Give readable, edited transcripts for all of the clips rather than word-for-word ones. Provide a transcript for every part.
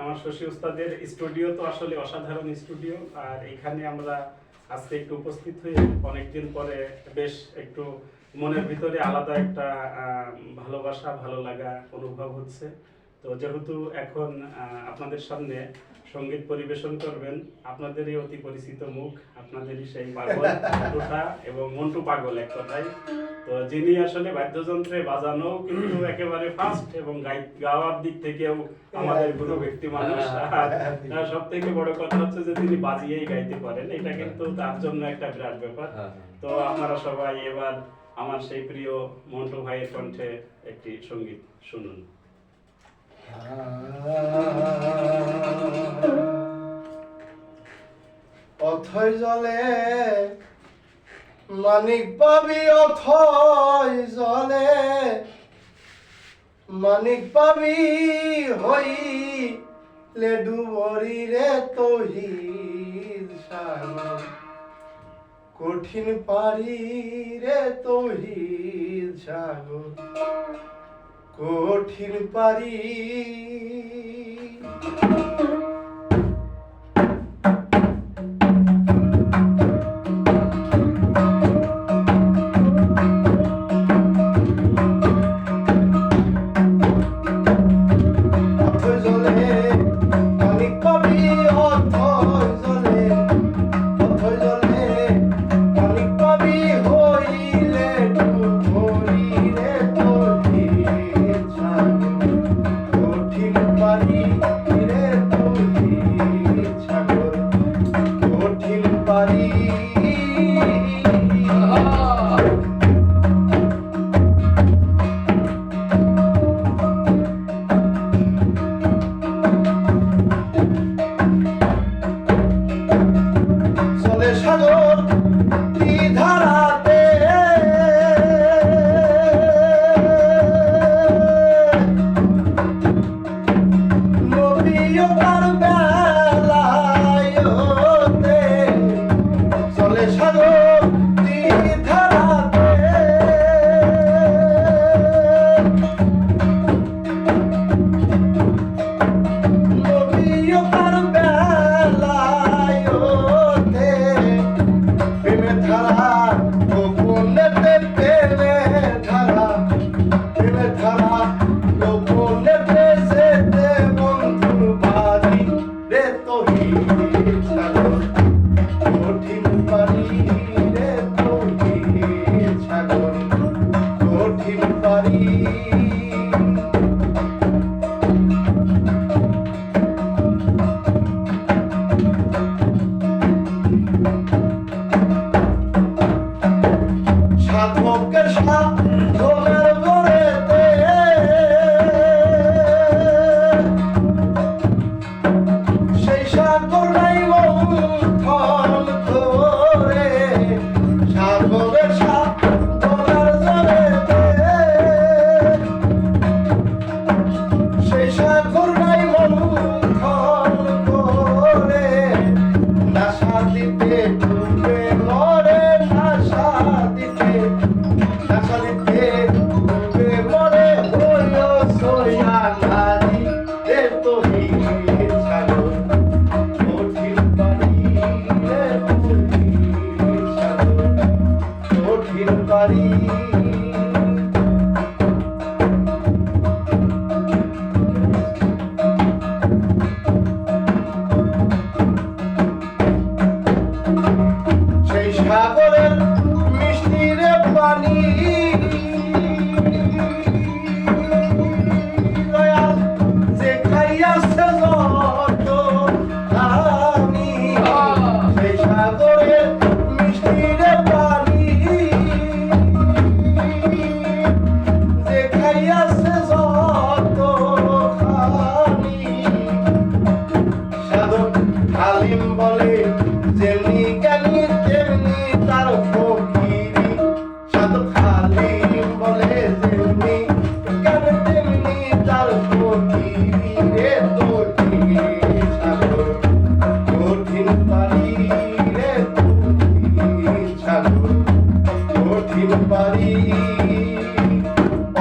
আমার শশী উস্তাদের স্টুডিও তো আসলে অসাধারণ স্টুডিও। আর এখানে আমরা আজকে একটু উপস্থিত হয়ে অনেকদিন পরে বেশ একটু মনের ভিতরে আলাদা একটা ভালোবাসা ভালো লাগা অনুভব হচ্ছে। তো যেহেতু এখন আপনাদের সামনে সঙ্গীত পরিবেশন করবেন আপনাদেরই অতি পরিচিত মুখ, আপনাদেরই সেই পাগল টুটা এবং মন্টু পাগল এক কথায়। তো যিনি আসলে বাদ্যযন্ত্রে বাজানো কিন্তু একেবারে ফার্স্ট এবং গাওয়ার দিক থেকেও আমাদের গুরু ব্যক্তি মানুষ। আর সব থেকে বড় কথা হচ্ছে যে তিনি বাজিয়েই গাইতে পারেন, এটা কিন্তু তার জন্য একটা বিরাট ব্যাপার। তো আপনারা সবাই এবার আমার সেই প্রিয় মন্টু ভাইয়ের কণ্ঠে একটি সঙ্গীত শুনুন। অথয় জলে মানিক পাবি, অথয় জলে মানিক পাবি, হইলে ডুবরি রে তহিদ সাগর, কঠিন পারি রে তহিদ সাগর, কঠিন পারি।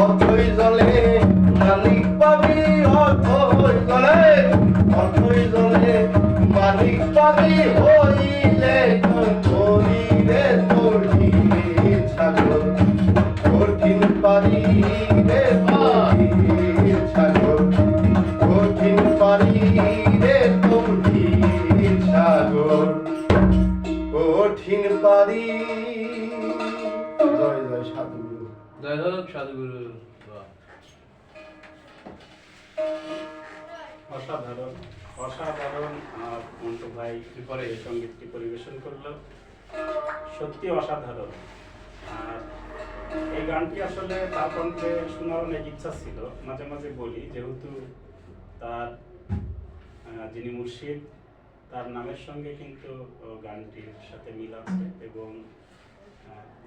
অথই জলে মালিক পাবি, অথই জলে অথই জলে মালিক পাবি হইলে করিলে তহির সাগর কঠিন পারি রে তহির সাগর কঠিন পারি রে তহির সাগর কঠিন পারি জয় জয় সাধুগুরু জয় হোক সাধুগুরু। বাহ। অসাধারণ অসাধারণ মন্টু ভাই পরে এই সঙ্গীতটি পরিবেশন করলো, সত্যি অসাধারণ। আর এই গানটি আসলে তার কণ্ঠে শোনার অনেক ইচ্ছা ছিল, মাঝে মাঝে বলি, যেহেতু তার যিনি মুর্শিদ তার নামের সঙ্গে কিন্তু গানটির সাথে মিল আছে, এবং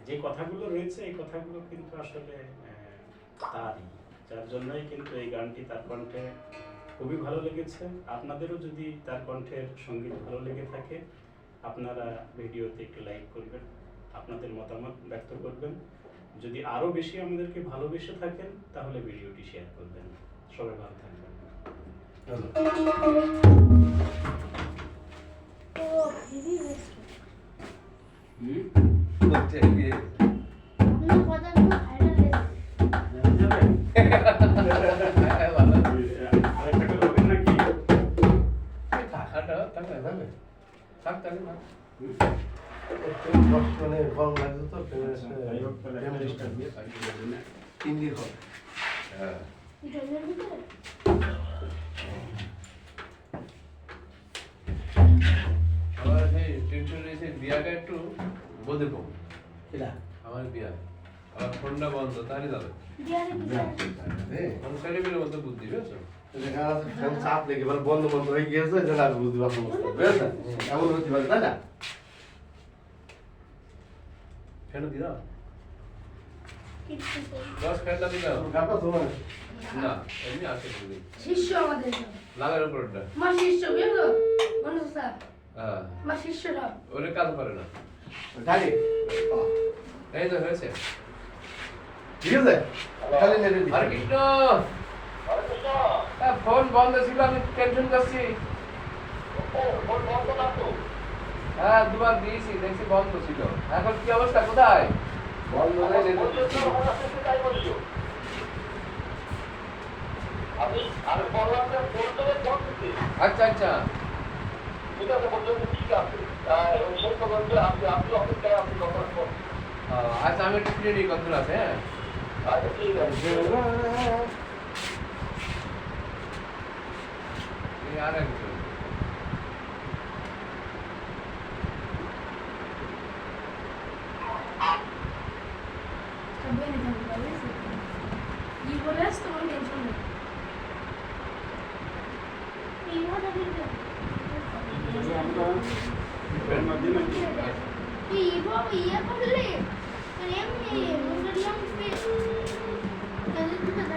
যে কথাগুলো রয়েছে এই কথাগুলো কিন্তু আসলে তারই, যার জন্যই কিন্তু এই গানটি তার কণ্ঠে খুবই ভালো লেগেছে। আপনাদেরও যদি তার কণ্ঠের সঙ্গীত ভালো লেগে থাকে, আপনারা ভিডিওতে একটু লাইক করবেন, আপনাদের মতামত ব্যক্ত করবেন। যদি আরও বেশি আমাদেরকে ভালোবেসে থাকেন তাহলে ভিডিওটি শেয়ার করবেন। সবাই ভালো থাকবেন। হচ্ছে কি? হ্যাঁ, ভালো। আরেকটা করে হবে নাকি? থাকাটা থাকবে থাকবে থাক থাকবে না। মানে ভালো লাগছে তো যাই হোক, তাহলে একটা ফ্যামিলিটা দিয়ে তাকে বলবেন না। হিন্দির হবে হ্যাঁ। আমার সেই টেনশন রয়েছে বিয়াটা একটু বোধে কম। আমার বিয়া আমার ফোনটা বন্ধ তাহলে যাবে ছেলেমেয়ের মতো বুদ্ধি বুঝছো? চাপ লেগে এবার বন্ধ বন্ধ হয়ে গিয়েছে যে আর বুঝতে পারছো বুঝেছেন এমন হতে পারে তাই না ফ্যান দিলাম 10 ফ্যানটা দিলাম গানটা শোনো না এমনি আছে বুঝি শিষ্য আমাদের লাগার উপরটা মা শিষ্য বুঝলো মানুষ স্যার হ্যাঁ মা শিষ্যরা ওরে কাজ করে না গাড়ি এই তো হয়েছে ঠিক আছে খালি নেড়ে দিই আরে কৃষ্ণ ফোন বন্ধ ছিল আমি টেনশন করছি হ্যাঁ দুবার দিয়েছি দেখছি বন্ধ ছিল এখন কি অবস্থা কোথায় বন্ধ হয়ে আচ্ছা আচ্ছা আচ্ছা আমি একটু ফিরে নিই কতদূর আছে হ্যাঁ এই আর একজন সবাই নিতে হবে কি বলে আসতো কোনো টেনশন নেই আমরা এর মাধ্যমে ইয়ে করলে এমনি